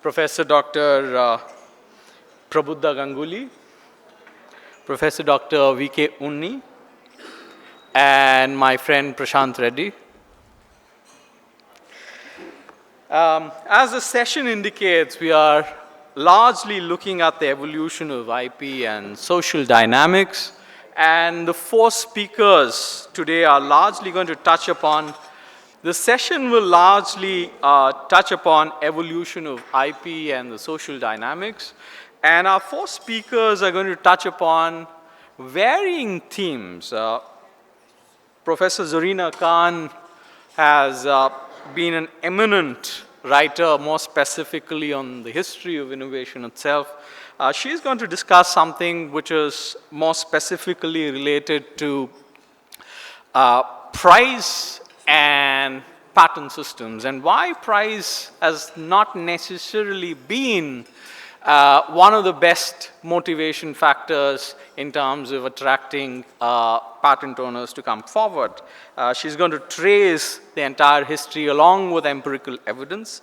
Professor Dr. Prabuddha Ganguly, Professor Dr. V.K. Unni, and my friend Prashant Reddy. As the session indicates, we are largely looking at the evolution of IP and social dynamics, and the four speakers today are largely going to touch upon. The session will largely touch upon evolution of IP and the social dynamics, and our four speakers are going to touch upon varying themes. Professor Zarina Khan has been an eminent writer, more specifically on the history of innovation itself. She's going to discuss something which is more specifically related to price and patent systems, and why price has not necessarily been one of the best motivation factors in terms of attracting patent owners to come forward. She's going to trace the entire history along with empirical evidence.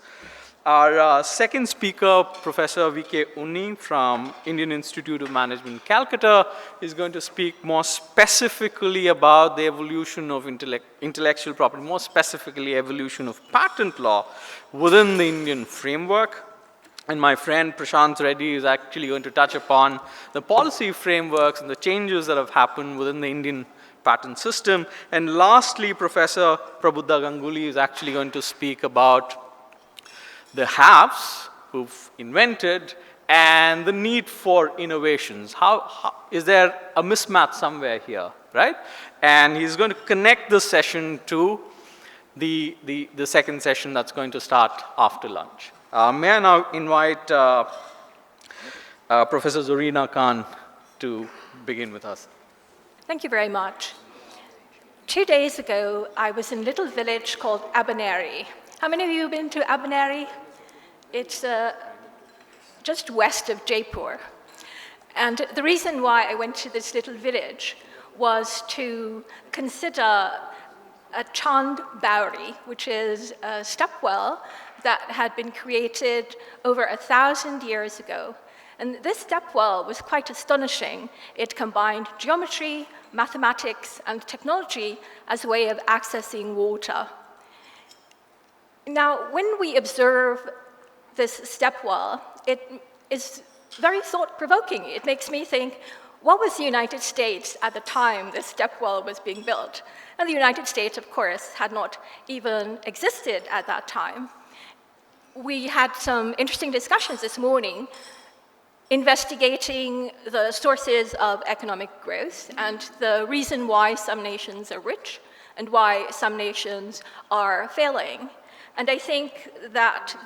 Our second speaker, Professor V.K. Unni from Indian Institute of Management, Calcutta, is going to speak more specifically about the evolution of intellectual property, more specifically evolution of patent law within the Indian framework. And my friend Prashant Reddy is actually going to touch upon the policy frameworks and the changes that have happened within the Indian patent system. And lastly, Professor Prabuddha Ganguly is actually going to speak about the haves who've invented and the need for innovations. How is there a mismatch somewhere here, right? And he's going to connect the session to the second session that's going to start after lunch. May I now invite Professor Zarina Khan to begin with us. Thank you very much. 2 days ago, I was in a little village called Abaneri. How many of you have been to Abaneri? It's just west of Jaipur. And the reason why I went to this little village was to consider a Chand Bauri, which is a stepwell that had been created over 1,000 years ago. And this stepwell was quite astonishing. It combined geometry, mathematics, and technology as a way of accessing water. Now, when we observe this stepwell, it is very thought-provoking. It makes me think, what was the United States at the time this stepwell was being built? And the United States, of course, had not even existed at that time. We had some interesting discussions this morning investigating the sources of economic growth and the reason why some nations are rich and why some nations are failing. And I think that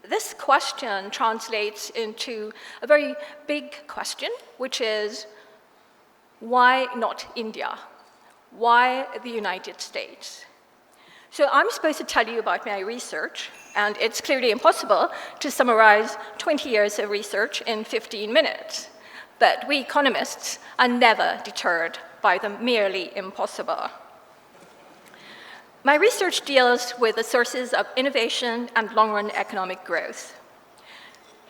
this question translates into a very big question, which is, why not India? Why the United States? So I'm supposed to tell you about my research, and it's clearly impossible to summarize 20 years of research in 15 minutes. But we economists are never deterred by the merely impossible. My research deals with the sources of innovation and long-run economic growth.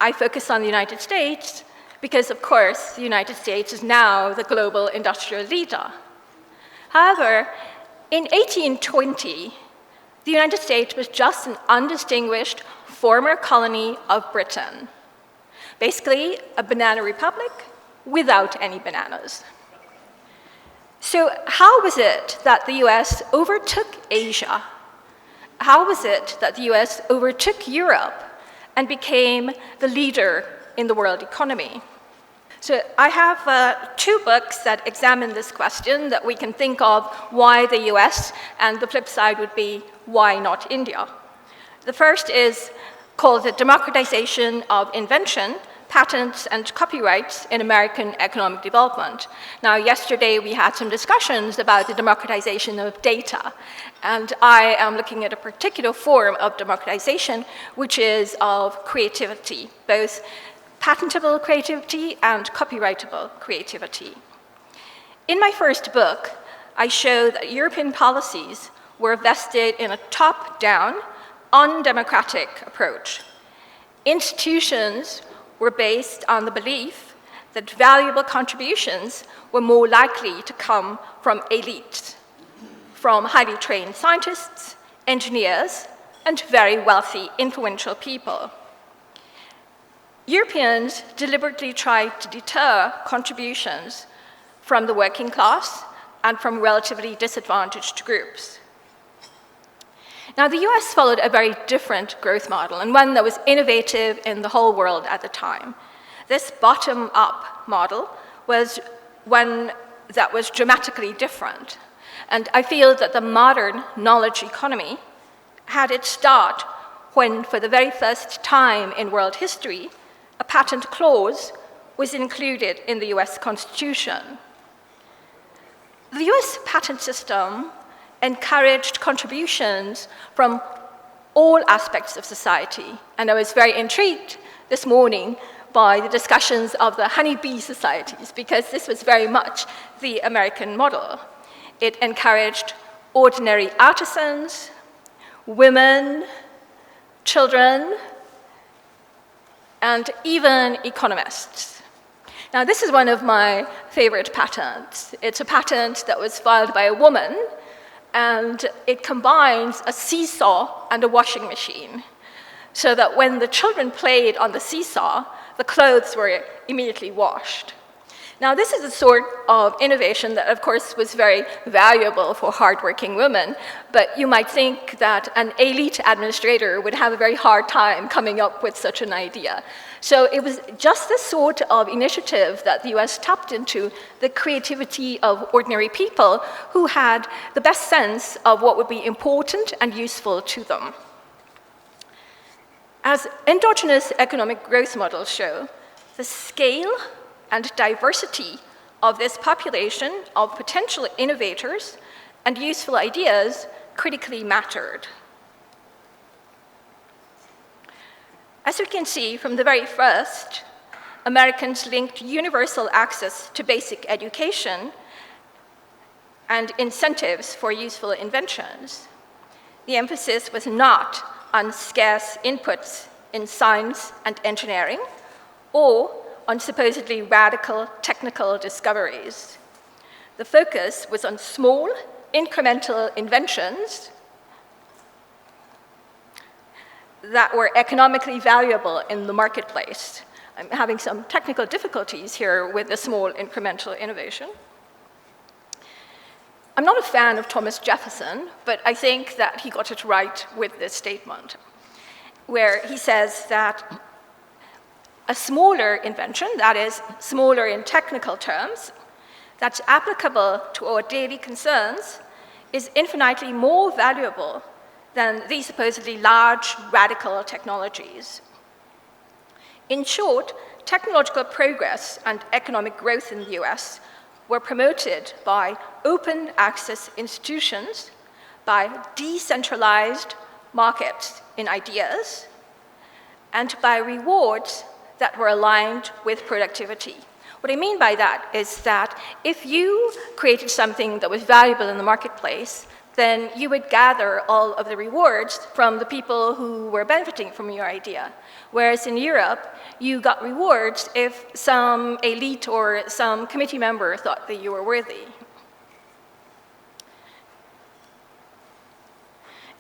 I focus on the United States because, of course, the United States is now the global industrial leader. However, in 1820, the United States was just an undistinguished former colony of Britain. Basically, a banana republic without any bananas. So how was it that the US overtook Asia? How was it that the US overtook Europe and became the leader in the world economy? So I have 2 books that examine this question that we can think of why the US, and the flip side would be why not India. The first is called The Democratization of Invention, Patents and Copyrights in American Economic Development. Now, yesterday we had some discussions about the democratization of data, and I am looking at a particular form of democratization, which is of creativity, both patentable creativity and copyrightable creativity. In my first book, I show that European policies were vested in a top-down, undemocratic approach. institutions were based on the belief that valuable contributions were more likely to come from elites, from highly trained scientists, engineers, and very wealthy, influential people. Europeans deliberately tried to deter contributions from the working class and from relatively disadvantaged groups. Now, the US followed a very different growth model, and one that was innovative in the whole world at the time. This bottom-up model was one that was dramatically different. And I feel that the modern knowledge economy had its start when, for the very first time in world history, a patent clause was included in the US Constitution. The US patent system encouraged contributions from all aspects of society, and I was very intrigued this morning by the discussions of the honeybee societies, because this was very much the American model. It encouraged ordinary artisans, women, children, and even economists. Now, this is one of my favorite patents. It's a patent that was filed by a woman, and it combines a seesaw and a washing machine, so that when the children played on the seesaw, the clothes were immediately washed. Now, this is a sort of innovation that, of course, was very valuable for hardworking women, but you might think that an elite administrator would have a very hard time coming up with such an idea. So it was just the sort of initiative that the US tapped into, the creativity of ordinary people who had the best sense of what would be important and useful to them. As endogenous economic growth models show, the scale and diversity of this population of potential innovators and useful ideas critically mattered. As we can see from the very first, Americans linked universal access to basic education and incentives for useful inventions. The emphasis was not on scarce inputs in science and engineering, or on supposedly radical technical discoveries. The focus was on small, incremental inventions that were economically valuable in the marketplace. I'm having some technical difficulties here with the small, incremental innovation. I'm not a fan of Thomas Jefferson, but I think that he got it right with this statement, where he says that a smaller invention, that is, smaller in technical terms, that's applicable to our daily concerns, is infinitely more valuable than these supposedly large, radical technologies. In short, technological progress and economic growth in the US were promoted by open access institutions, by decentralized markets in ideas, and by rewards that were aligned with productivity. What I mean by that is that if you created something that was valuable in the marketplace, then you would gather all of the rewards from the people who were benefiting from your idea. Whereas in Europe, you got rewards if some elite or some committee member thought that you were worthy.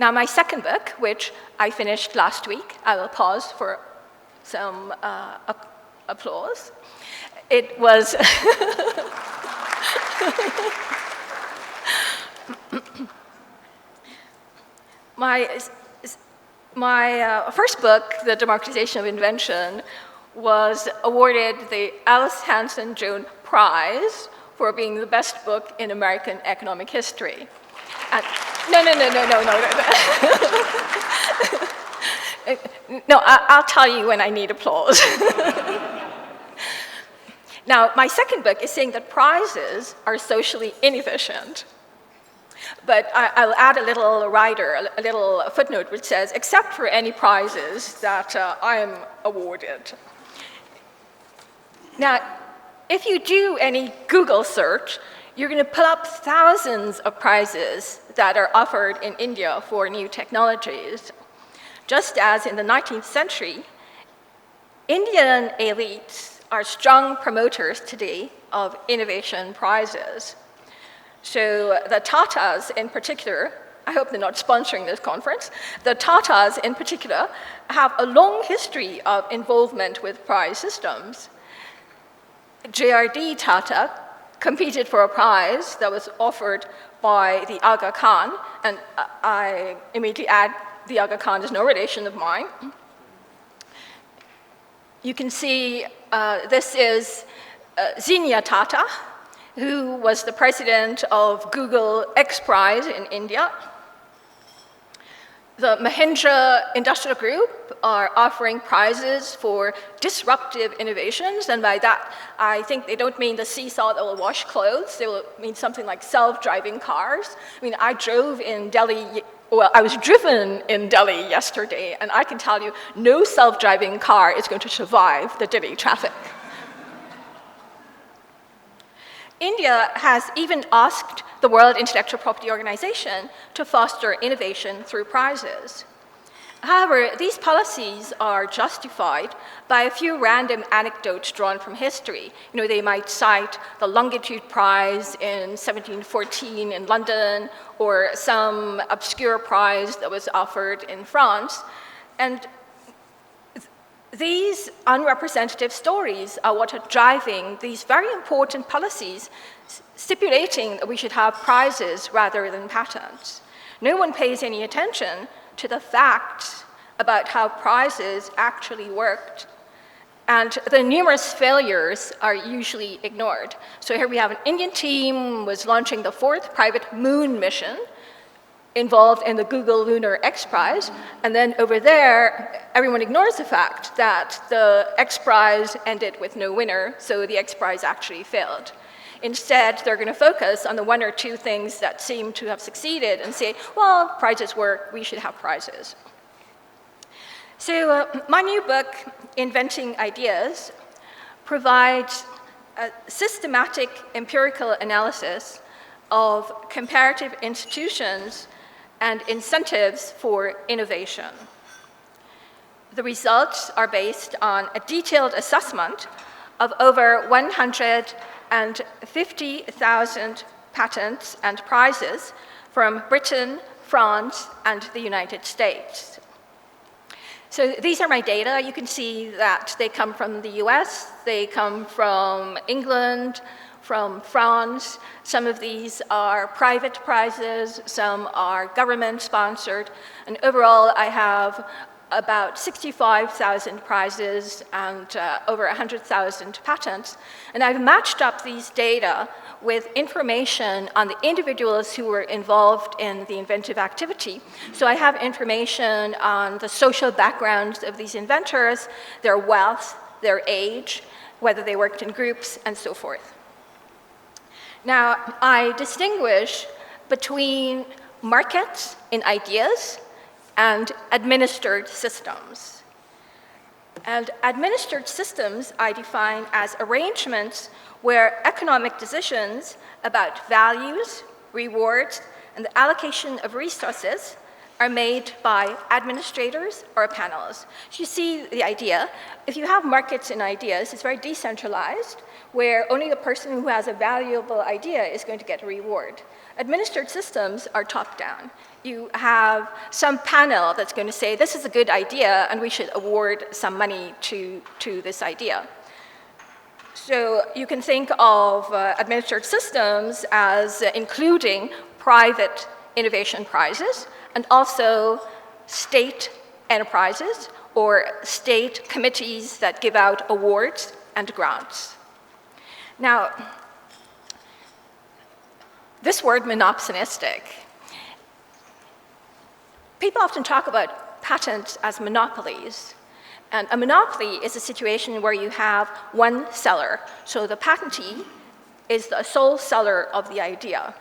Now, my second book, which I finished last week, I will pause for some applause. It was my first book, The Democratization of Invention, was awarded the Alice Hansen Jones Prize for being the best book in American economic history. And no. No, I'll tell you when I need applause. Now, my second book is saying that prizes are socially inefficient. But I'll add a little rider, a little footnote, which says, except for any prizes that I am awarded. Now, if you do any Google search, you're going to pull up thousands of prizes that are offered in India for new technologies. Just as in the 19th century, Indian elites are strong promoters today of innovation prizes. So the Tatas in particular, I hope they're not sponsoring this conference, the Tatas in particular have a long history of involvement with prize systems. JRD Tata competed for a prize that was offered by the Aga Khan, and I immediately add the Aga Khan is no relation of mine. You can see this is Zinia Tata, who was the president of Google X Prize in India. The Mahindra Industrial Group are offering prizes for disruptive innovations, and by that, I think they don't mean the seesaw that will wash clothes. They will mean something like self-driving cars. I mean, I was driven in Delhi yesterday, and I can tell you, no self-driving car is going to survive the Delhi traffic. India has even asked the World Intellectual Property Organization to foster innovation through prizes. However, these policies are justified by a few random anecdotes drawn from history. You know, they might cite the Longitude Prize in 1714 in London, or some obscure prize that was offered in France. And these unrepresentative stories are what are driving these very important policies, stipulating that we should have prizes rather than patents. No one pays any attention to the facts about how prizes actually worked, and the numerous failures are usually ignored. So here we have an Indian team was launching the 4th private moon mission, involved in the Google Lunar X Prize, and then over there, everyone ignores the fact that the X Prize ended with no winner, so the X Prize actually failed. Instead, they're going to focus on the 1 or 2 things that seem to have succeeded and say, well, prizes work, we should have prizes. So my new book, Inventing Ideas, provides a systematic empirical analysis of comparative institutions and incentives for innovation. The results are based on a detailed assessment of over 150,000 patents and prizes from Britain, France, and the United States. So these are my data. You can see that they come from the US, they come from England, from France. Some of these are private prizes, some are government-sponsored, and overall I have about 65,000 prizes and over 100,000 patents. And I've matched up these data with information on the individuals who were involved in the inventive activity. So I have information on the social backgrounds of these inventors, their wealth, their age, whether they worked in groups, and so forth. Now, I distinguish between markets in ideas and administered systems. And administered systems I define as arrangements where economic decisions about values, rewards, and the allocation of resources are made by administrators or panels. So you see the idea. If you have markets in ideas, it's very decentralized, where only the person who has a valuable idea is going to get a reward. Administered systems are top-down. You have some panel that's going to say, this is a good idea, and we should award some money to this idea. So you can think of administered systems as including private innovation prizes, and also state enterprises or state committees that give out awards and grants. Now, this word monopsonistic, people often talk about patents as monopolies. And a monopoly is a situation where you have one seller. So the patentee is the sole seller of the idea.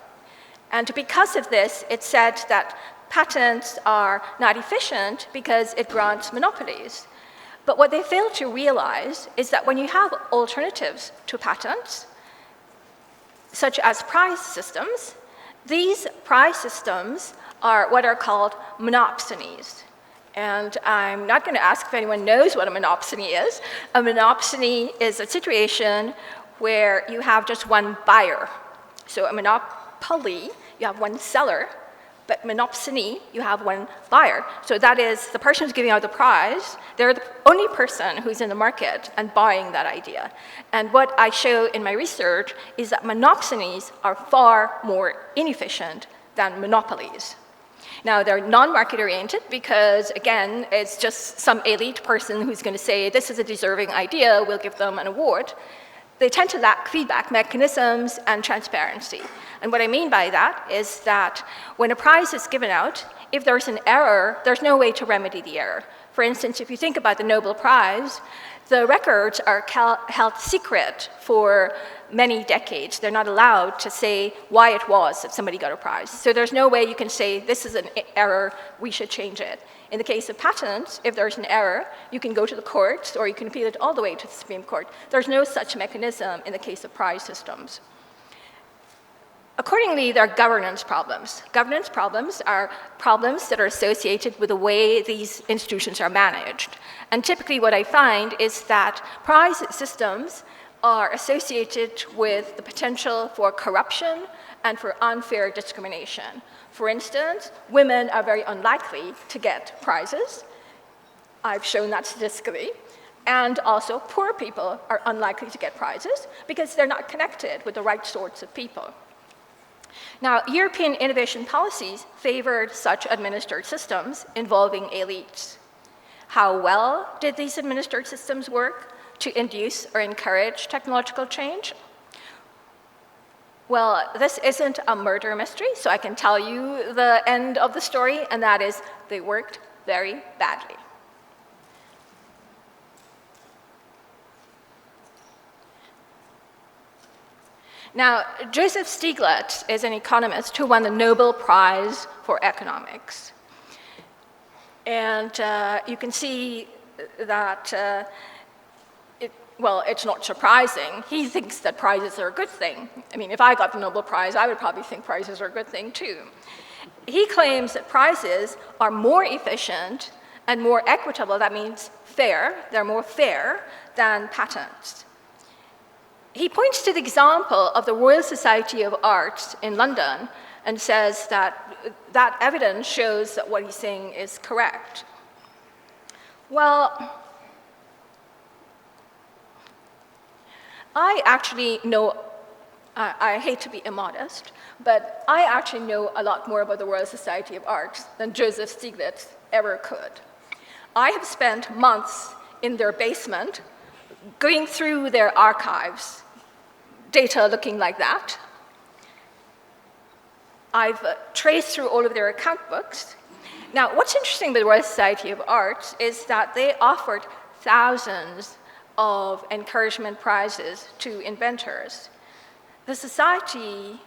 And because of this, it's said that patents are not efficient because it grants monopolies. But what they fail to realize is that when you have alternatives to patents, such as prize systems, these prize systems are what are called monopsonies. And I'm not going to ask if anyone knows what a monopsony is. A monopsony is a situation where you have just one buyer. So a monopoly, you have one seller, but monopsony, you have one buyer. So that is the person who's giving out the prize, they're the only person who's in the market and buying that idea. And what I show in my research is that monopsonies are far more inefficient than monopolies. Now, they're non-market oriented because, again, it's just some elite person who's going to say, this is a deserving idea, we'll give them an award. They tend to lack feedback mechanisms and transparency. And what I mean by that is that when a prize is given out, if there's an error, there's no way to remedy the error. For instance, if you think about the Nobel Prize, the records are held secret for many decades. They're not allowed to say why it was that somebody got a prize. So there's no way you can say, this is an error, we should change it. In the case of patents, if there's an error, you can go to the courts or you can appeal it all the way to the Supreme Court. There's no such mechanism in the case of prize systems. Accordingly, there are governance problems. Governance problems are problems that are associated with the way these institutions are managed. And typically what I find is that prize systems are associated with the potential for corruption and for unfair discrimination. For instance, women are very unlikely to get prizes. I've shown that statistically. And also, poor people are unlikely to get prizes because they're not connected with the right sorts of people. Now, European innovation policies favored such administered systems involving elites. How well did these administered systems work to induce or encourage technological change? Well, this isn't a murder mystery, so I can tell you the end of the story, and that is they worked very badly. Now, Joseph Stiglitz is an economist who won the Nobel Prize for Economics. And you can see that, it's not surprising. He thinks that prizes are a good thing. I mean, if I got the Nobel Prize, I would probably think prizes are a good thing too. He claims that prizes are more efficient and more equitable, that means fair, they're more fair than patents. He points to the example of the Royal Society of Arts in London and says that that evidence shows that what he's saying is correct. Well, I actually know, I hate to be immodest, but I actually know a lot more about the Royal Society of Arts than Joseph Stiglitz ever could. I have spent months in their basement going through their archives, data looking like that. I've traced through all of their account books. Now, what's interesting with the Royal Society of Arts is that they offered thousands of encouragement prizes to inventors. The society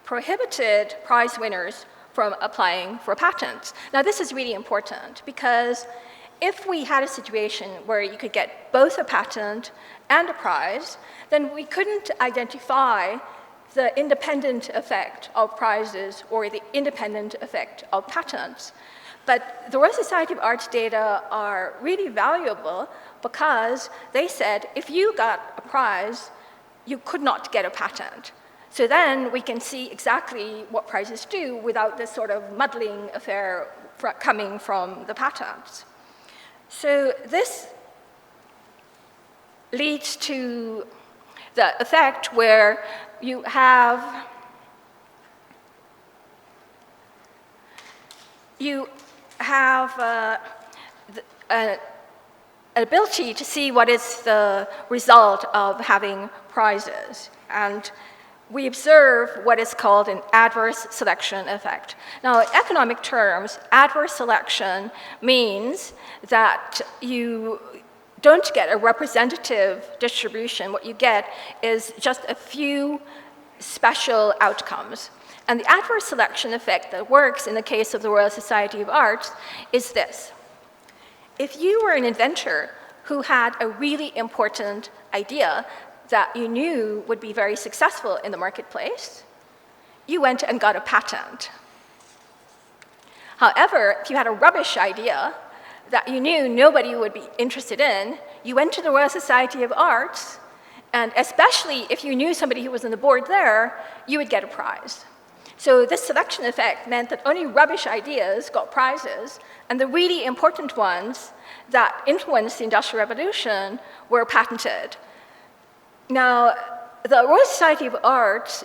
prohibited prize winners from applying for patents. Now, this is really important because if we had a situation where you could get both a patent and a prize, then we couldn't identify the independent effect of prizes or the independent effect of patents. But the Royal Society of Arts data are really valuable because they said if you got a prize, you could not get a patent. So then we can see exactly what prizes do without this sort of muddling affair coming from the patents. So this leads to the effect where you have an ability to see what is the result of having prizes. And we observe what is called an adverse selection effect. Now, in economic terms, adverse selection means that you don't get a representative distribution. What you get is just a few special outcomes. And the adverse selection effect that works in the case of the Royal Society of Arts is this. If you were an inventor who had a really important idea that you knew would be very successful in the marketplace, you went and got a patent. However, if you had a rubbish idea that you knew nobody would be interested in, you went to the Royal Society of Arts, and especially if you knew somebody who was on the board there, you would get a prize. So this selection effect meant that only rubbish ideas got prizes, and the really important ones that influenced the Industrial Revolution were patented. Now, the Royal Society of Arts,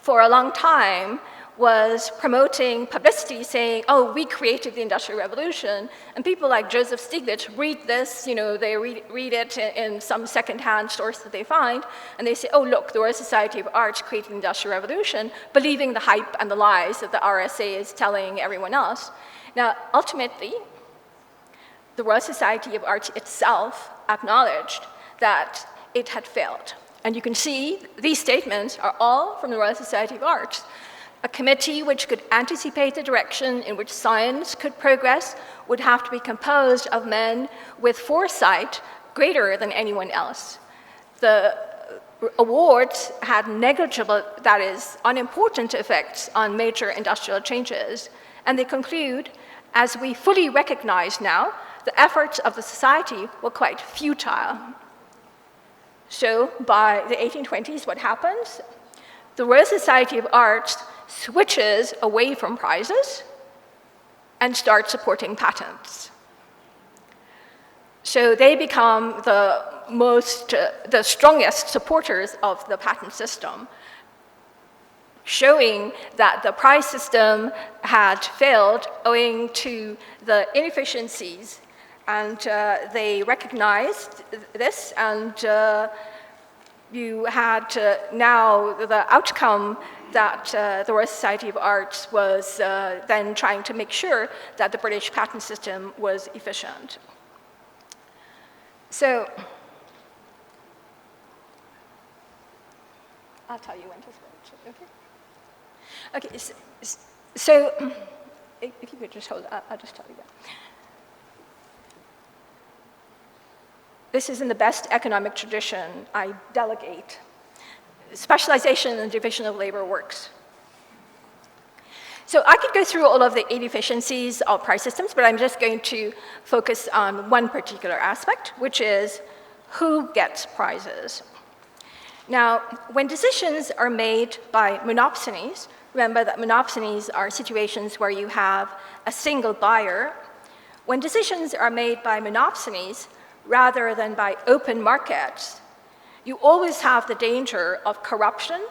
for a long time, was promoting publicity saying, oh, we created the Industrial Revolution. And people like Joseph Stiglitz read this, they read it in some secondhand source that they find, and they say, oh, look, the Royal Society of Arts created the Industrial Revolution, believing the hype and the lies that the RSA is telling everyone else. Now, ultimately, the Royal Society of Arts itself acknowledged that it had failed. And you can see these statements are all from the Royal Society of Arts. A committee which could anticipate the direction in which science could progress would have to be composed of men with foresight greater than anyone else. The awards had negligible, that is, unimportant effects on major industrial changes. And they conclude, as we fully recognize now, the efforts of the society were quite futile. So by the 1820s, what happens? The Royal Society of Arts switches away from prizes and starts supporting patents. So they become the strongest supporters of the patent system, showing that the prize system had failed owing to the inefficiencies. And they recognized this, and you had now the outcome that the Royal Society of Arts was then trying to make sure that the British patent system was efficient. So, I'll tell you when to switch, okay? Okay, so if you could just hold, I'll just tell you that. This is in the best economic tradition. I delegate. Specialization and division of labor works. So I could go through all of the inefficiencies of price systems, but I'm just going to focus on one particular aspect, which is who gets prizes. Now, when decisions are made by monopsonies, remember that monopsonies are situations where you have a single buyer. When decisions are made by monopsonies, rather than by open markets, you always have the danger of corruption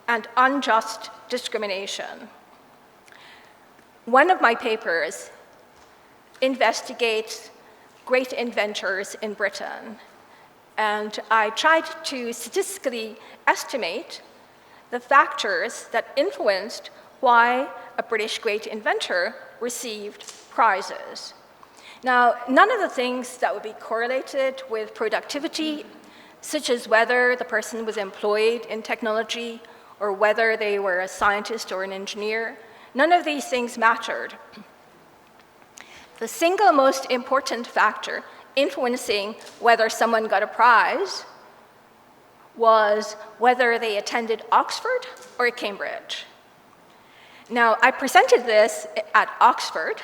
and unjust discrimination. One of my papers investigates great inventors in Britain, and I tried to statistically estimate the factors that influenced why a British great inventor received prizes. Now, none of the things that would be correlated with productivity, such as whether the person was employed in technology or whether they were a scientist or an engineer, none of these things mattered. The single most important factor influencing whether someone got a prize was whether they attended Oxford or Cambridge. Now, I presented this at Oxford,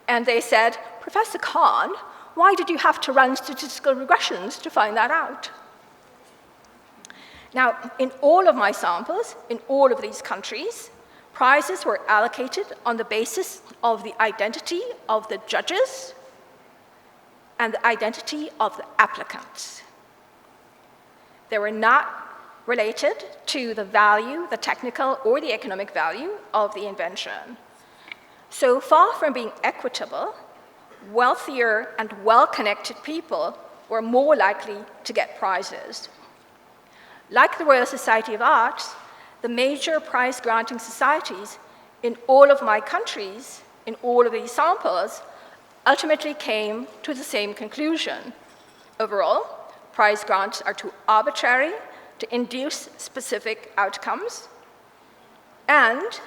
and they said, Professor Kahn, why did you have to run statistical regressions to find that out? Now, in all of my samples, in all of these countries, prizes were allocated on the basis of the identity of the judges and the identity of the applicants. They were not related to the value, the technical or the economic value of the invention. So far from being equitable, wealthier and well-connected people were more likely to get prizes. Like the Royal Society of Arts, the major prize-granting societies in all of my countries, in all of these samples, ultimately came to the same conclusion. Overall, prize grants are too arbitrary to induce specific outcomes, and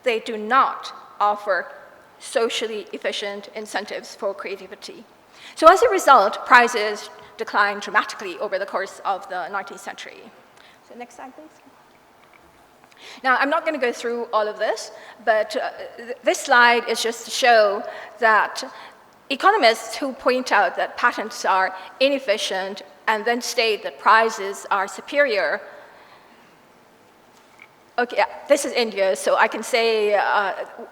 they do not offer socially efficient incentives for creativity. So as a result, prizes declined dramatically over the course of the 19th century. So next slide, please. Now, I'm not going to go through all of this, but this slide is just to show that economists who point out that patents are inefficient and then state that prizes are superior. Okay, yeah, this is India, so I can say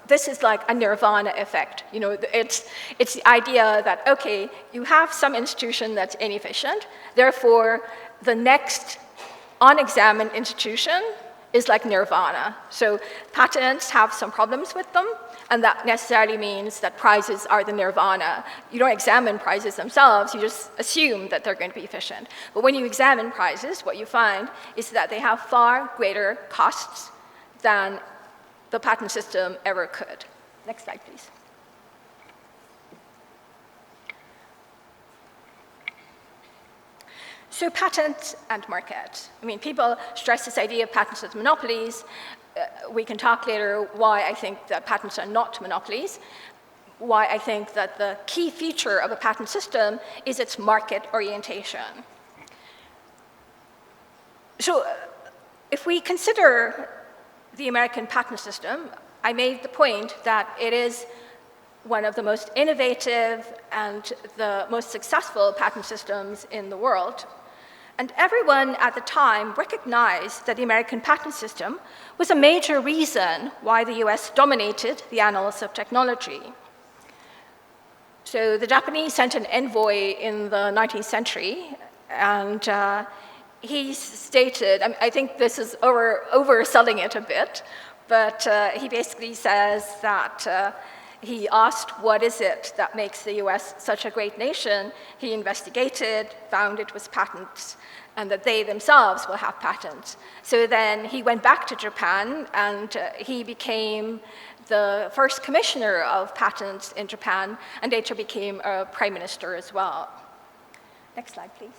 this is like a nirvana effect. You know, it's the idea that, okay, you have some institution that's inefficient, therefore the next unexamined institution is like nirvana. So patents have some problems with them, and that necessarily means that prizes are the nirvana. You don't examine prizes themselves, you just assume that they're going to be efficient. But when you examine prizes, what you find is that they have far greater costs than the patent system ever could. Next slide, please. So patents and market. I mean, people stress this idea of patents as monopolies. We can talk later why I think that patents are not monopolies, why I think that the key feature of a patent system is its market orientation. So if we consider the American patent system, I made the point that it is one of the most innovative and the most successful patent systems in the world. And everyone at the time recognized that the American patent system was a major reason why the US dominated the annals of technology. So the Japanese sent an envoy in the 19th century, and he stated, I think this is overselling it a bit, but he basically says that he asked, what is it that makes the US such a great nation? He investigated, found it was patents, and that they themselves will have patents. So then he went back to Japan, and he became the first commissioner of patents in Japan, and later became a prime minister as well. Next slide, please.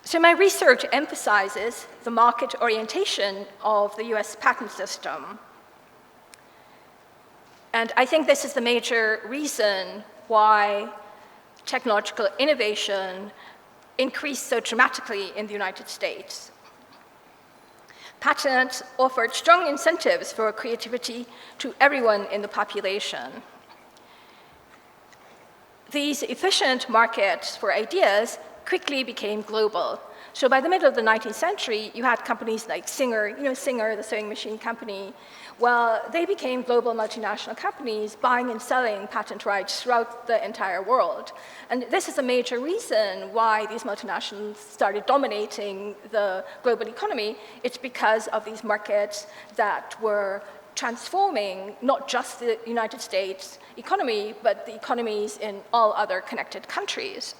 So my research emphasizes the market orientation of the US patent system. And I think this is the major reason why technological innovation increased so dramatically in the United States. Patents offered strong incentives for creativity to everyone in the population. These efficient markets for ideas quickly became global. So by the middle of the 19th century, you had companies like Singer, Singer, the sewing machine company. Well, they became global multinational companies buying and selling patent rights throughout the entire world. And this is a major reason why these multinationals started dominating the global economy. It's because of these markets that were transforming not just the United States economy, but the economies in all other connected countries.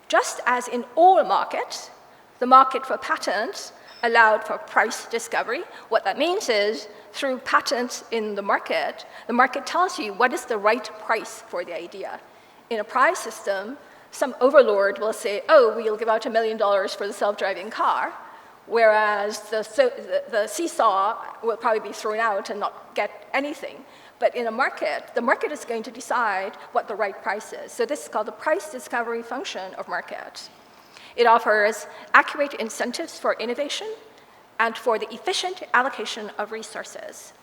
Just as in all markets, the market for patents allowed for price discovery. What that means is, through patents in the market tells you what is the right price for the idea. In a prize system, some overlord will say, oh, we'll give out $1 million for the self-driving car, whereas the seesaw will probably be thrown out and not get anything. But in a market, the market is going to decide what the right price is. So this is called the price discovery function of market. It offers accurate incentives for innovation and for the efficient allocation of resources.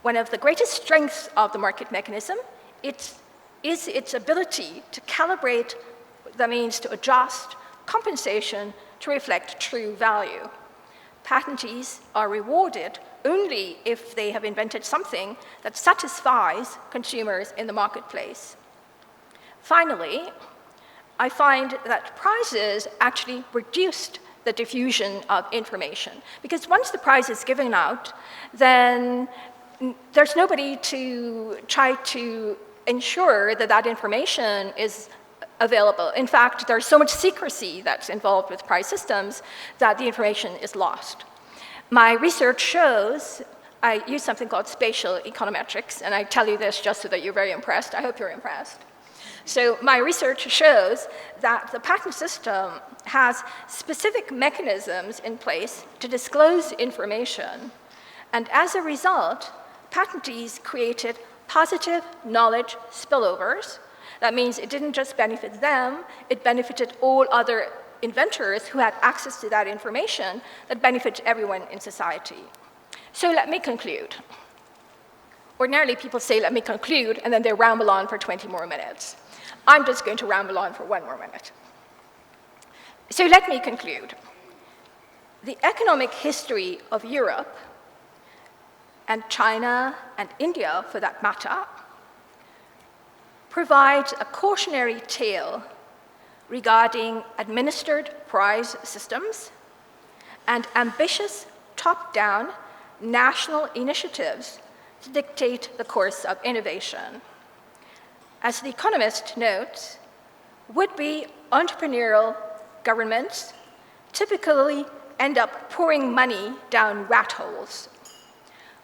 One of the greatest strengths of the market mechanism is its ability to calibrate, that means to adjust compensation to reflect true value. Patentees are rewarded only if they have invented something that satisfies consumers in the marketplace. Finally, I find that prizes actually reduced the diffusion of information, because once the prize is given out, then there's nobody to try to ensure that that information is available. In fact, there's so much secrecy that's involved with prize systems that the information is lost. My research shows, I use something called spatial econometrics, and I tell you this just so that you're very impressed. I hope you're impressed. So my research shows that the patent system has specific mechanisms in place to disclose information. And as a result, patentees created positive knowledge spillovers. That means it didn't just benefit them, it benefited all other inventors who had access to that information that benefit everyone in society. So let me conclude. Ordinarily, people say, let me conclude, and then they ramble on for 20 more minutes. I'm just going to ramble on for 1 more minute. So let me conclude. The economic history of Europe, and China and India for that matter, provides a cautionary tale regarding administered prize systems and ambitious top-down national initiatives to dictate the course of innovation. As The Economist notes, would-be entrepreneurial governments typically end up pouring money down rat holes.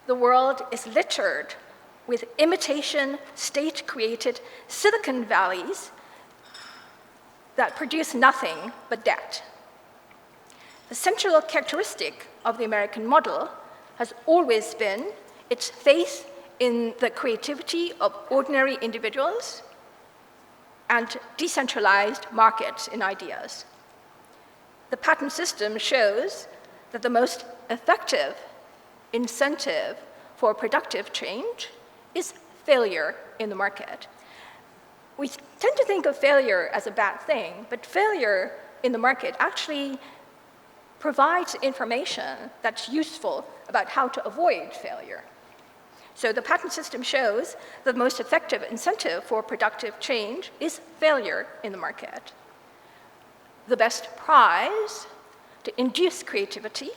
The world is littered with imitation state-created Silicon Valleys that produce nothing but debt. The central characteristic of the American model has always been its faith in the creativity of ordinary individuals and decentralized markets in ideas. The patent system shows that the most effective incentive for productive change is failure in the market. We tend to think of failure as a bad thing, but failure in the market actually provides information that's useful about how to avoid failure. So the patent system shows the most effective incentive for productive change is failure in the market. The best prize to induce creativity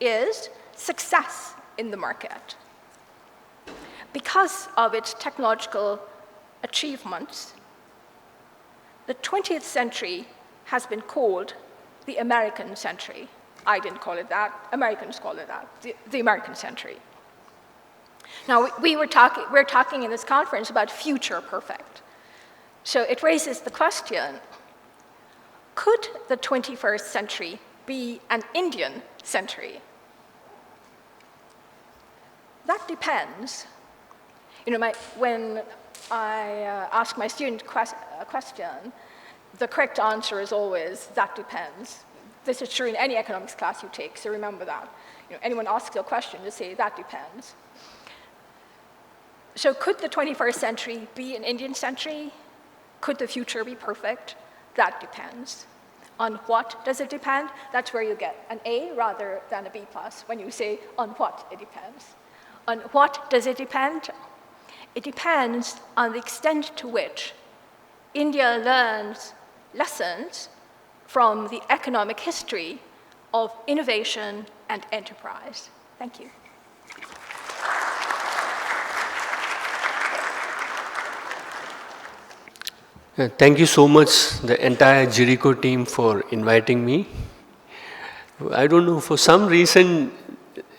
is success in the market. Because of its technological achievements, the 20th century has been called the American century. I didn't call it that, Americans call it that, the American century. Now, we're talking in this conference about future perfect. So it raises the question, could the 21st century be an Indian century? That depends. You know, when I ask my student a question, the correct answer is always, that depends. This is true in any economics class you take, so remember that. You know, anyone asks you a question, just say, that depends. So could the 21st century be an Indian century? Could the future be perfect? That depends. On what does it depend? That's where you get an A rather than a B+, when you say on what it depends. On what does it depend? It depends on the extent to which India learns lessons from the economic history of innovation and enterprise. Thank you. Thank you so much, the entire JIRICO team, for inviting me. I don't know, for some reason,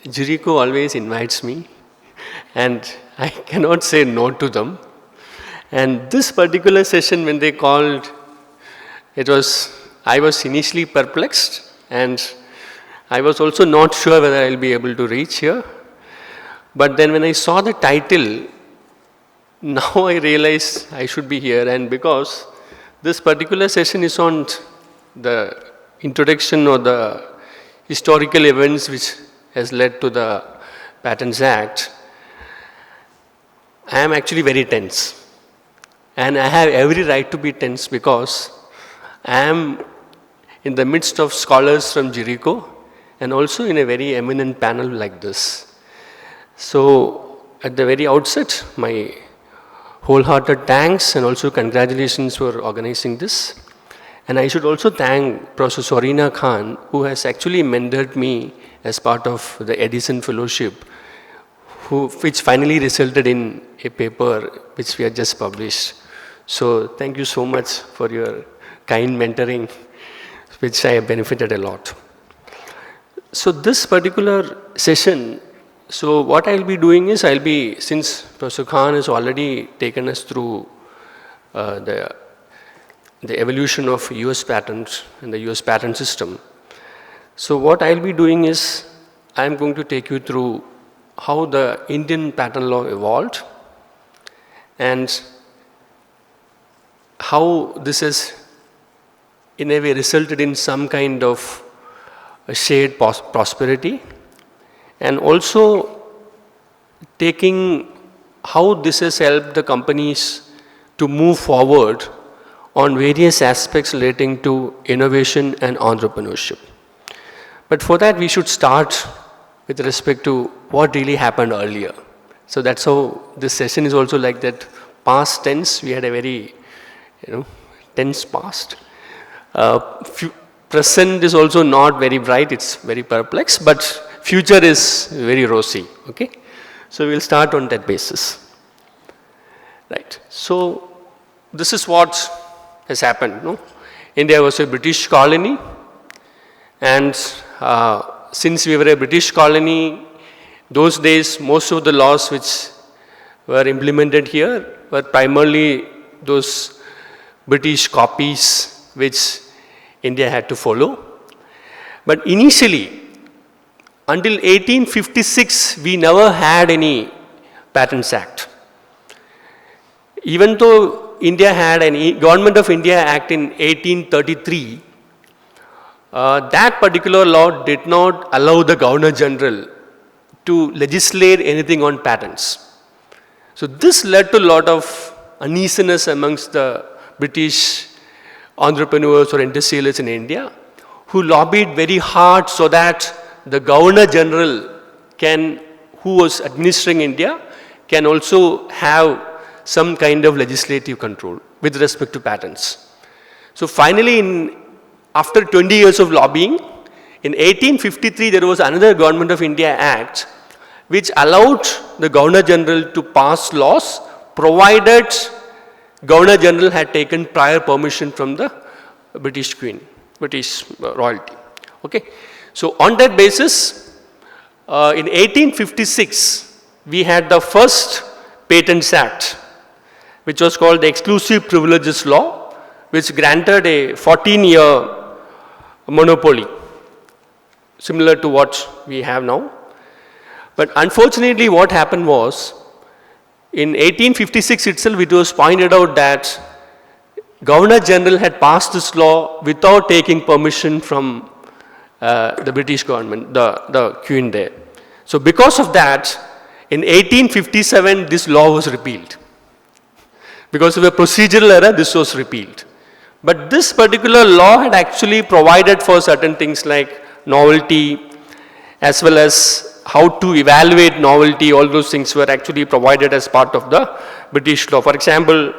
JIRICO always invites me, and I cannot say no to them. And this particular session, when they called, I was initially perplexed, and I was also not sure whether I'll be able to reach here. But then when I saw the title, now I realize I should be here, and because this particular session is on the introduction or the historical events which has led to the Patents Act, I am actually very tense. And I have every right to be tense because I am in the midst of scholars from JIRICO and also in a very eminent panel like this. So at the very outset, my wholehearted thanks and also congratulations for organizing this. And I should also thank Professor Sorina Khan, who has actually mentored me as part of the Edison Fellowship, which finally resulted in a paper which we have just published. So thank you so much for your kind mentoring, which I have benefited a lot. So this particular session, so what I'll be doing is since Professor Khan has already taken us through the evolution of US patents and the US patent system. So what I'll be doing is I'm going to take you through how the Indian patent law evolved and how this has in a way resulted in some kind of a shared prosperity, and also taking how this has helped the companies to move forward on various aspects relating to innovation and entrepreneurship. But for that, we should start with respect to what really happened earlier. So that's how this session is also like that. Past tense, we had a very, tense past. Present is also not very bright, it's very perplexed, but future is very rosy, okay? So we'll start on that basis. Right, so this is what has happened, no? India was a British colony, and since we were a British colony, those days most of the laws which were implemented here were primarily those British copies which India had to follow. But initially, until 1856, we never had any Patents Act. Even though India had an Government of India Act in 1833, that particular law did not allow the Governor General to legislate anything on patents. So this led to a lot of uneasiness amongst the British entrepreneurs or industrialists in India, who lobbied very hard so that the Governor General who was administering India, can also have some kind of legislative control with respect to patents. So finally, after 20 years of lobbying, in 1853 there was another Government of India Act which allowed the Governor General to pass laws provided Governor General had taken prior permission from the British Queen, British royalty. Okay, so on that basis, in 1856 we had the first Patents Act, which was called the Exclusive Privileges Law, which granted a 14-year monopoly, similar to what we have now. But unfortunately, what happened was, in 1856 itself, it was pointed out that Governor General had passed this law without taking permission from the British government, the Queen there. So because of that, in 1857, this law was repealed. Because of a procedural error, this was repealed. But this particular law had actually provided for certain things like novelty, as well as how to evaluate novelty. All those things were actually provided as part of the British law. For example,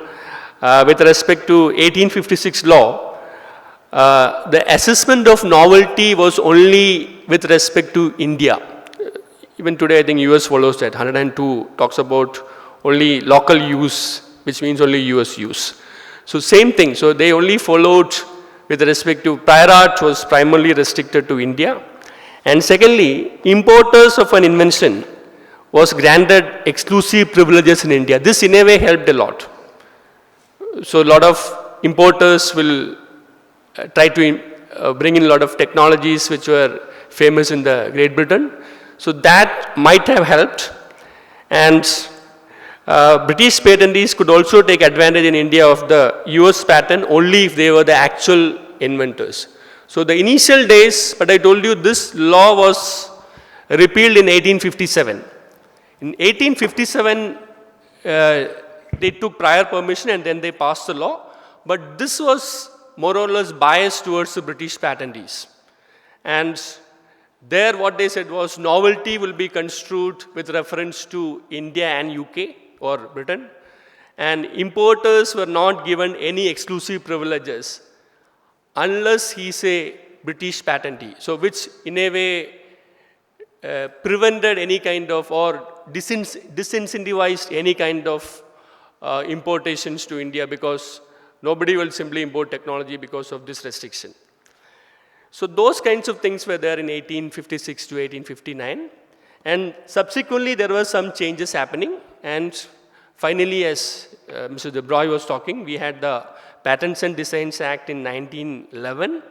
with respect to 1856 law, the assessment of novelty was only with respect to India. Even today, I think US follows that. 102 talks about only local use, which means only US use. So same thing. So they only followed with respect to prior art was primarily restricted to India. And secondly, importers of an invention was granted exclusive privileges in India. This in a way helped a lot. So a lot of importers will try to bring in a lot of technologies which were famous in the Great Britain. So that might have helped. And British patentees could also take advantage in India of the US patent only if they were the actual inventors. So the initial days, but I told you this law was repealed in 1857. In 1857, they took prior permission and then they passed the law. But this was more or less biased towards the British patentees. And there what they said was novelty will be construed with reference to India and UK or Britain. And importers were not given any exclusive privileges unless he's a British patentee. So which in a way prevented any kind of or disincentivized any kind of importations to India, because nobody will simply import technology because of this restriction. So those kinds of things were there in 1856 to 1859. And subsequently there were some changes happening, and finally, as Mr. De Broglie was talking, we had the Patents and Designs Act in 1911,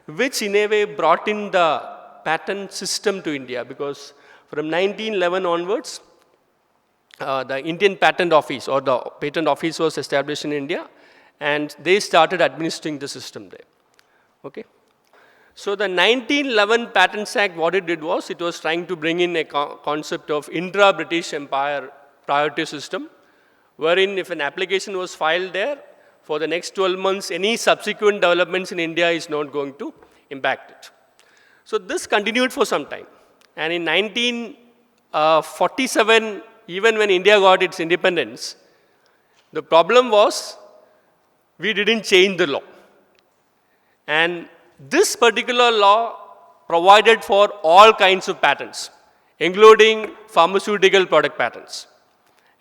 which in a way brought in the patent system to India, because from 1911 onwards, the Indian Patent Office or the Patent Office was established in India, and they started administering the system there. Okay. So the 1911 Patents Act, what it did was, it was trying to bring in a concept of intra-British Empire priority system, wherein if an application was filed there, for the next 12 months, any subsequent developments in India is not going to impact it. So this continued for some time. And in 1947, even when India got its independence, the problem was we didn't change the law. And this particular law provided for all kinds of patents, including pharmaceutical product patents.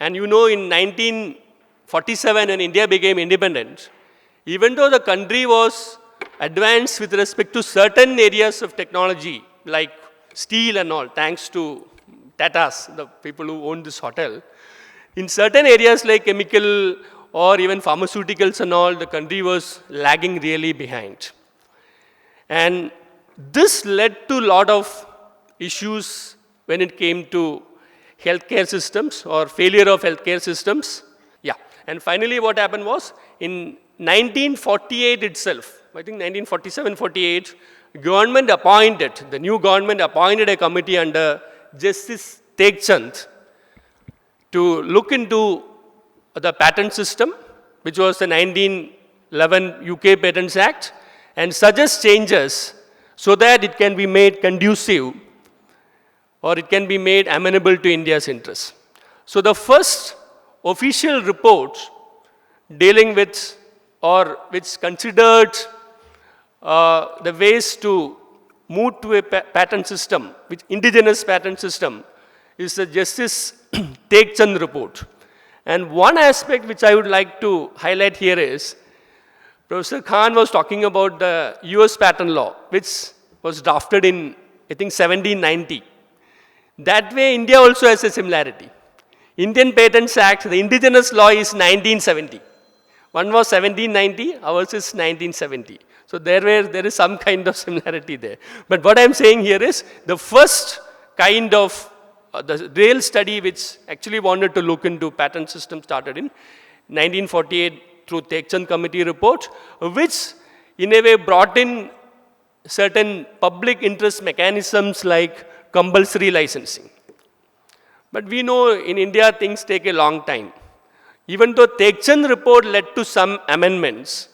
And you know, in 1947, when India became independent, even though the country was advanced with respect to certain areas of technology, like steel and all, thanks to Tatas, the people who owned this hotel, in certain areas like chemical or even pharmaceuticals and all, the country was lagging really behind. And this led to a lot of issues when it came to healthcare systems or failure of healthcare systems. Yeah. And finally, what happened was in 1948 itself, I think 1947-48, the new government appointed a committee under Justice Tegchand to look into the patent system, which was the 1911 UK Patents Act, and suggest changes so that it can be made conducive or it can be made amenable to India's interests. So the first official report dealing with or which considered the ways to move to a patent system, which indigenous patent system, is the Justice Tegchand report. And one aspect which I would like to highlight here is, Professor Khan was talking about the US patent law, which was drafted in, I think, 1790. That way, India also has a similarity. Indian Patents Act, the indigenous law is 1970. One was 1790, ours is 1970. So there is some kind of similarity there. But what I'm saying here is, the first kind of the real study which actually wanted to look into patent system started in 1948 through Tegchand Committee report, which in a way brought in certain public interest mechanisms like compulsory licensing. But we know in India things take a long time. Even though Tegchand report led to some amendments,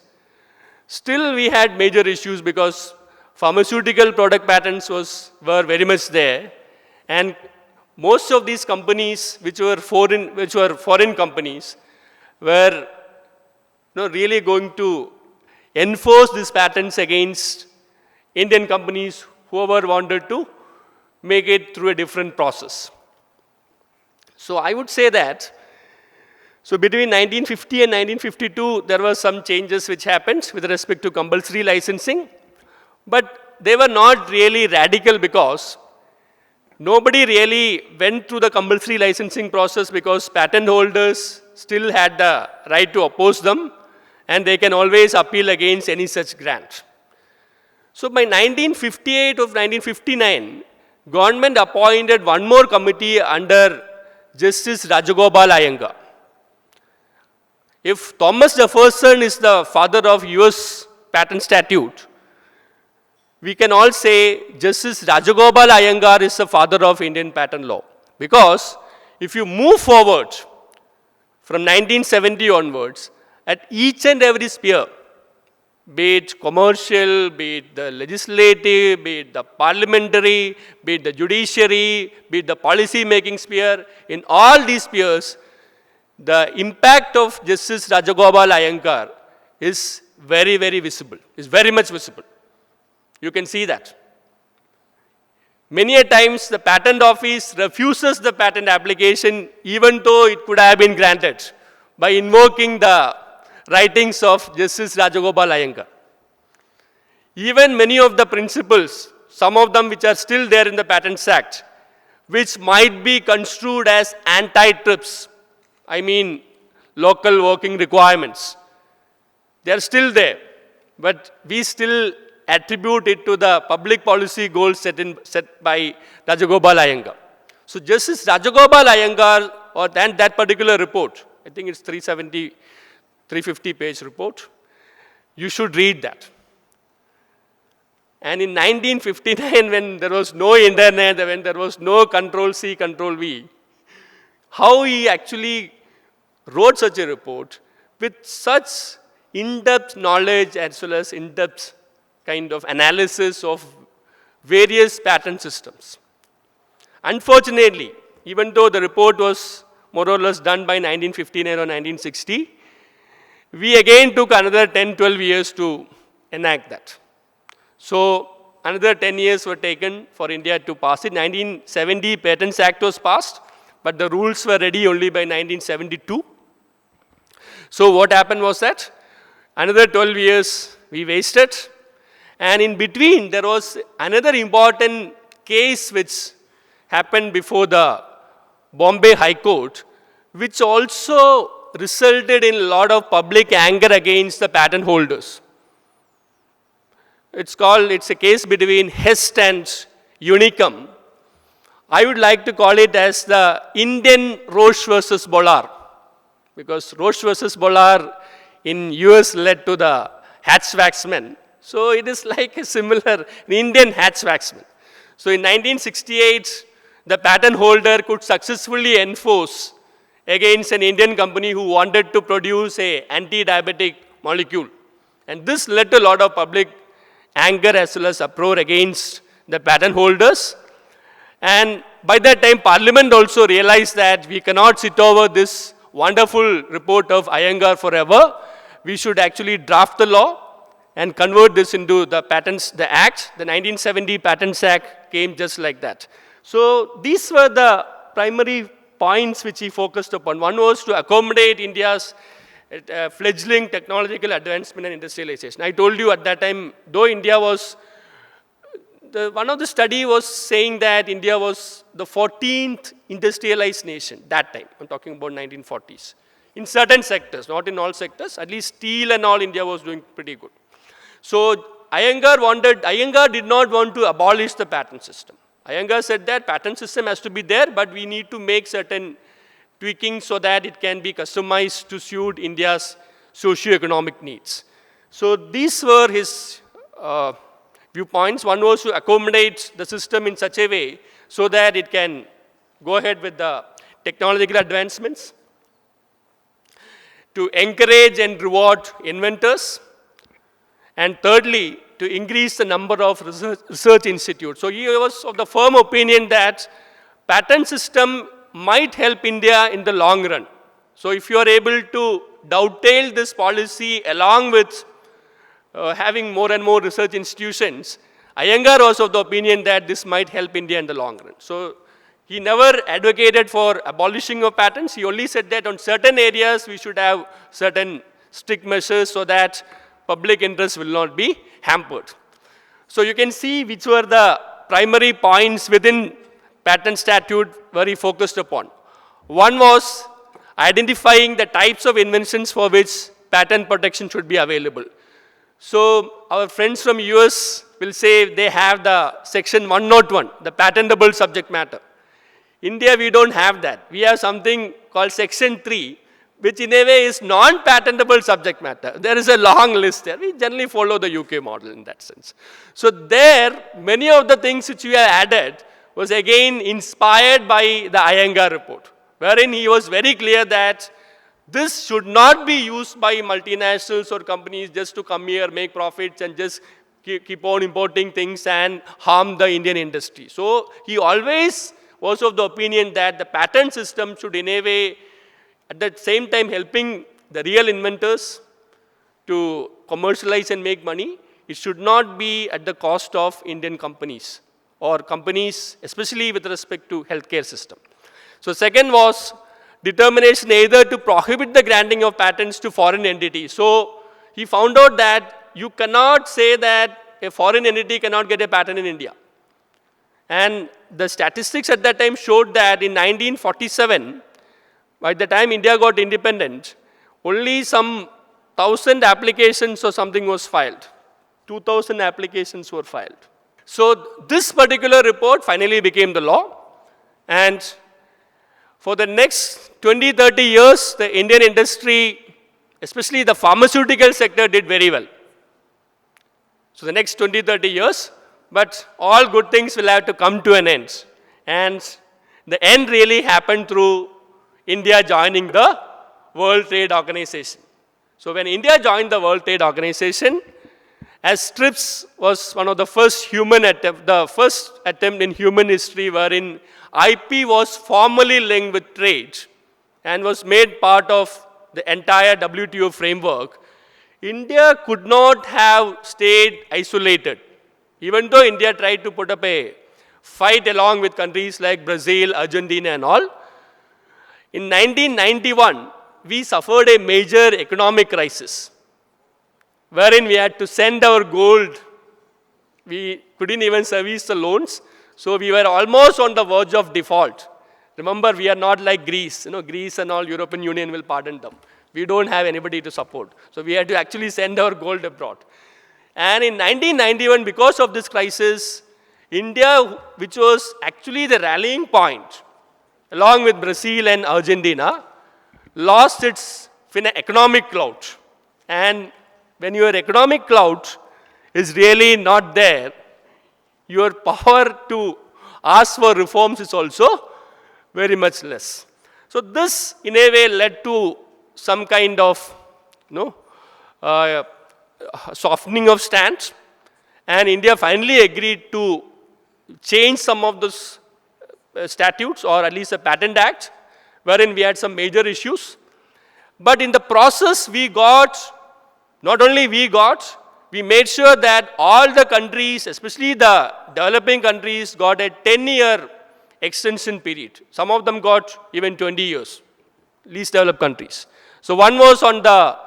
still we had major issues because pharmaceutical product patents were very much there, and most of these companies which were foreign companies were really going to enforce these patents against Indian companies, whoever wanted to make it through a different process. So I would say that, so between 1950 and 1952, there were some changes which happened with respect to compulsory licensing, but they were not really radical because nobody really went through the compulsory licensing process because patent holders still had the right to oppose them, and they can always appeal against any such grant. So by 1958 or 1959, government appointed one more committee under Justice Rajagopal Iyengar. If Thomas Jefferson is the father of US patent statute, we can all say Justice Rajagopal Iyengar is the father of Indian patent law. Because if you move forward from 1970 onwards, at each and every sphere, be it commercial, be it the legislative, be it the parliamentary, be it the judiciary, be it the policy making sphere, in all these spheres, the impact of Justice Rajagopal Iyengar is very, very visible, is very much visible. You can see that. Many a times the patent office refuses the patent application even though it could have been granted by invoking the writings of Justice Rajagopal Iyengar. Even many of the principles, some of them which are still there in the Patents Act, which might be construed as anti-TRIPS, I mean local working requirements, they are still there, but we still attribute it to the public policy goals set by Rajagopal Iyengar. So Justice Rajagopal Iyengar, or that particular report, I think it's 350 page report, you should read that. And in 1959, when there was no internet, when there was no Control-C, Control-V, how he actually wrote such a report with such in-depth knowledge as well as in-depth kind of analysis of various patent systems. Unfortunately, even though the report was more or less done by 1959 or 1960, we again took another 10, 12 years to enact that. So another 10 years were taken for India to pass it. 1970 Patents Act was passed, but the rules were ready only by 1972. So what happened was that another 12 years we wasted, and in between there was another important case which happened before the Bombay High Court, which also resulted in a lot of public anger against the patent holders. It's a case between Hest and Unicum. I would like to call it as the Indian Roche versus Bollard, because Roche versus Bollard in US led to the Hatch-Waxman. So it is like a similar Indian Hatch-Waxman. So in 1968, the patent holder could successfully enforce against an Indian company who wanted to produce a anti-diabetic molecule. And this led to a lot of public anger as well as uproar against the patent holders. And by that time, Parliament also realized that we cannot sit over this wonderful report of Iyengar forever. We should actually draft the law and convert this into the patents, the Act. The 1970 Patents Act came just like that. So these were the primary points which he focused upon. One was to accommodate India's fledgling technological advancement and industrialization. I told you at that time, though India was, one of the study was saying that India was the 14th industrialized nation that time. I'm talking about 1940s. In certain sectors, not in all sectors, at least steel and all, India was doing pretty good. So Iyengar did not want to abolish the patent system. Iyengar said that patent system has to be there, but we need to make certain tweaking so that it can be customized to suit India's socio-economic needs. So these were his viewpoints. One was to accommodate the system in such a way so that it can go ahead with the technological advancements, to encourage and reward inventors, and thirdly, to increase the number of research institutes. So he was of the firm opinion that patent system might help India in the long run. So if you are able to dovetail this policy along with having more and more research institutions, Iyengar was of the opinion that this might help India in the long run. So he never advocated for abolishing of patents. He only said that on certain areas we should have certain strict measures so that public interest will not be hampered. So you can see which were the primary points within patent statute where he focused upon. One was identifying the types of inventions for which patent protection should be available. So our friends from US will say they have the section 101, the patentable subject matter. India, we don't have that. We have something called section 3, which in a way is non-patentable subject matter. There is a long list there. We generally follow the UK model in that sense. So there, many of the things which we have added was again inspired by the Iyengar report, wherein he was very clear that this should not be used by multinationals or companies just to come here, make profits and just keep on importing things and harm the Indian industry. So he always was of the opinion that the patent system should in a way at the same time helping the real inventors to commercialize and make money. It should not be at the cost of Indian companies or companies, especially with respect to healthcare system. So second was determination either to prohibit the granting of patents to foreign entities. So he found out that you cannot say that a foreign entity cannot get a patent in India. And the statistics at that time showed that in 1947, by the time India got independent, only some 1,000 applications or something was filed. 2,000 applications were filed. So this particular report finally became the law. And for the next 20, 30 years, the Indian industry, especially the pharmaceutical sector, did very well. So the next 20, 30 years, but all good things will have to come to an end. And the end really happened through India joining the World Trade Organization. So when India joined the World Trade Organization, as TRIPS was one of the first attempt in human history wherein IP was formally linked with trade and was made part of the entire WTO framework, India could not have stayed isolated. Even though India tried to put up a fight along with countries like Brazil, Argentina and all, in 1991, we suffered a major economic crisis wherein we had to send our gold. We couldn't even service the loans, so we were almost on the verge of default. Remember, we are not like Greece. Greece and all European Union will pardon them. We don't have anybody to support. So we had to actually send our gold abroad. And in 1991, because of this crisis, India, which was actually the rallying point, along with Brazil and Argentina, lost its economic clout. And when your economic clout is really not there, your power to ask for reforms is also very much less. So this, in a way, led to some kind of softening of stance, and India finally agreed to change some of those statutes, or at least a patent act, wherein we had some major issues. But in the process, we made sure that all the countries, especially the developing countries, got a 10-year extension period. Some of them got even 20 years, least developed countries. So one was on the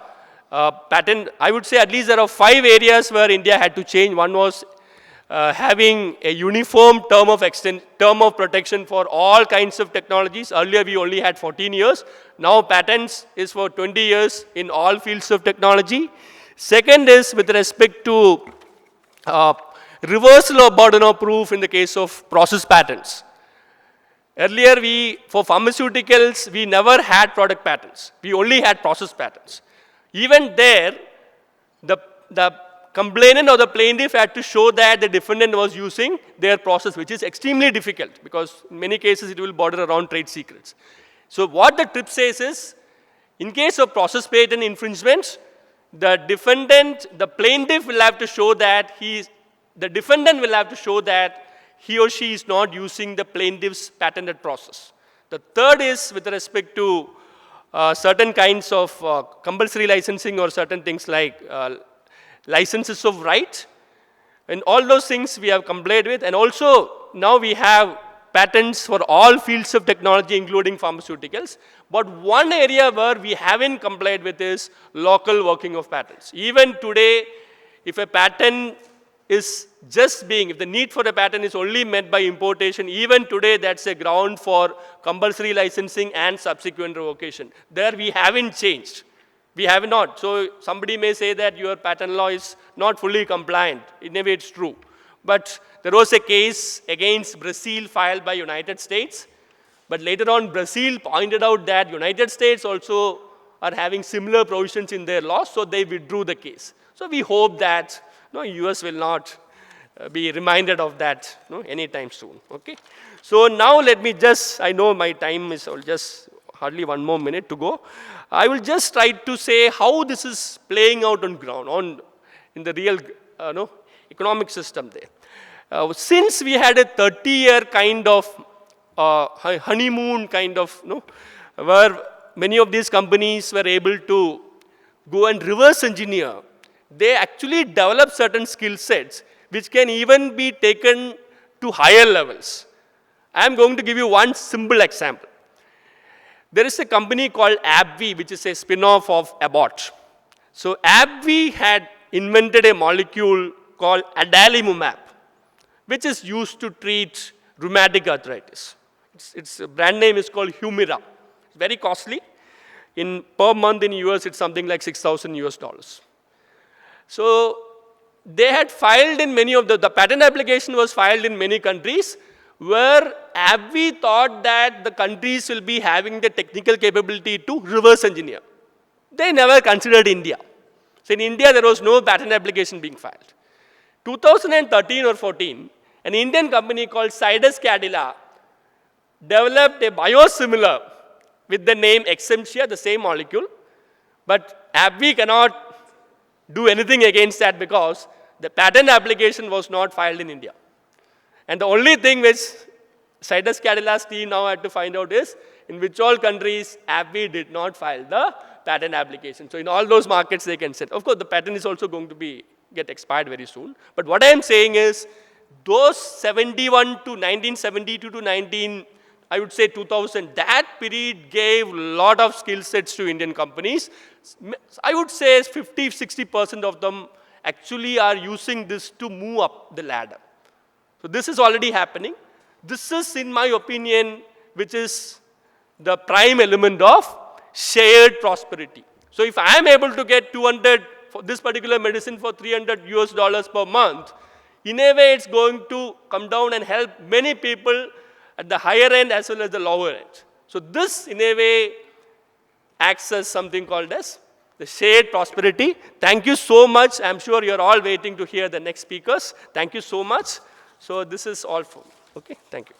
patent. I would say at least there are 5 areas where India had to change. One was having a uniform term of protection for all kinds of technologies. Earlier we only had 14 years. Now patents is for 20 years in all fields of technology. Second is with respect to reversal of burden of proof in the case of process patents. Earlier for pharmaceuticals, we never had product patents. We only had process patents. Even there, the complainant or the plaintiff had to show that the defendant was using their process, which is extremely difficult because in many cases it will border around trade secrets. So what the TRIPS says is, in case of process patent infringements, the plaintiff will have to show that the defendant will have to show that he or she is not using the plaintiff's patented process. The third is with respect to certain kinds of compulsory licensing or certain things like licenses of right. And all those things we have complied with. And also now we have patents for all fields of technology, including pharmaceuticals. But one area where we haven't complied with is local working of patents. Even today, if a patent is if the need for a patent is only met by importation, even today that's a ground for compulsory licensing and subsequent revocation. There we haven't changed. We have not. So somebody may say that your patent law is not fully compliant. In a way it's true. But there was a case against Brazil filed by United States. But later on, Brazil pointed out that United States also are having similar provisions in their laws, so they withdrew the case. So we hope that US will not be reminded of that anytime soon. Okay. So now let me I know my time is just hardly 1 more minute to go. I will just try to say how this is playing out on ground, in the real economic system there. Since we had a 30-year kind of honeymoon kind of, where many of these companies were able to go and reverse engineer, they actually develop certain skill sets which can even be taken to higher levels. I am going to give you one simple example. There is a company called AbbVie, which is a spin-off of Abbott. So AbbVie had invented a molecule called adalimumab, which is used to treat rheumatic arthritis. Its brand name is called Humira. It's very costly. Per month in US, it's something like $6,000. So they had filed in many of the patent application was filed in many countries where AbbVie thought that the countries will be having the technical capability to reverse engineer. They never considered India. So in India, there was no patent application being filed. 2013 or 14, an Indian company called Zydus Cadila developed a biosimilar with the name Exemptia, the same molecule. But AbbVie cannot do anything against that because the patent application was not filed in India. And the only thing which Citus Cadilla's team now had to find out is in which all countries AbbVie did not file the patent application. So in all those markets they can sell. Of course, the patent is also going to get expired very soon. But what I am saying is those 71 to 1972 to I would say 2000, that period gave a lot of skill sets to Indian companies. I would say 50-60% of them actually are using this to move up the ladder. So this is already happening. This is, in my opinion, which is the prime element of shared prosperity. So if I am able to get 200 for this particular medicine for $300 per month, in a way it's going to come down and help many people at the higher end as well as the lower end. So this, in a way, acts as something called as the shared prosperity. Thank you so much. I'm sure you're all waiting to hear the next speakers. Thank you so much. So this is all for me. Okay, thank you.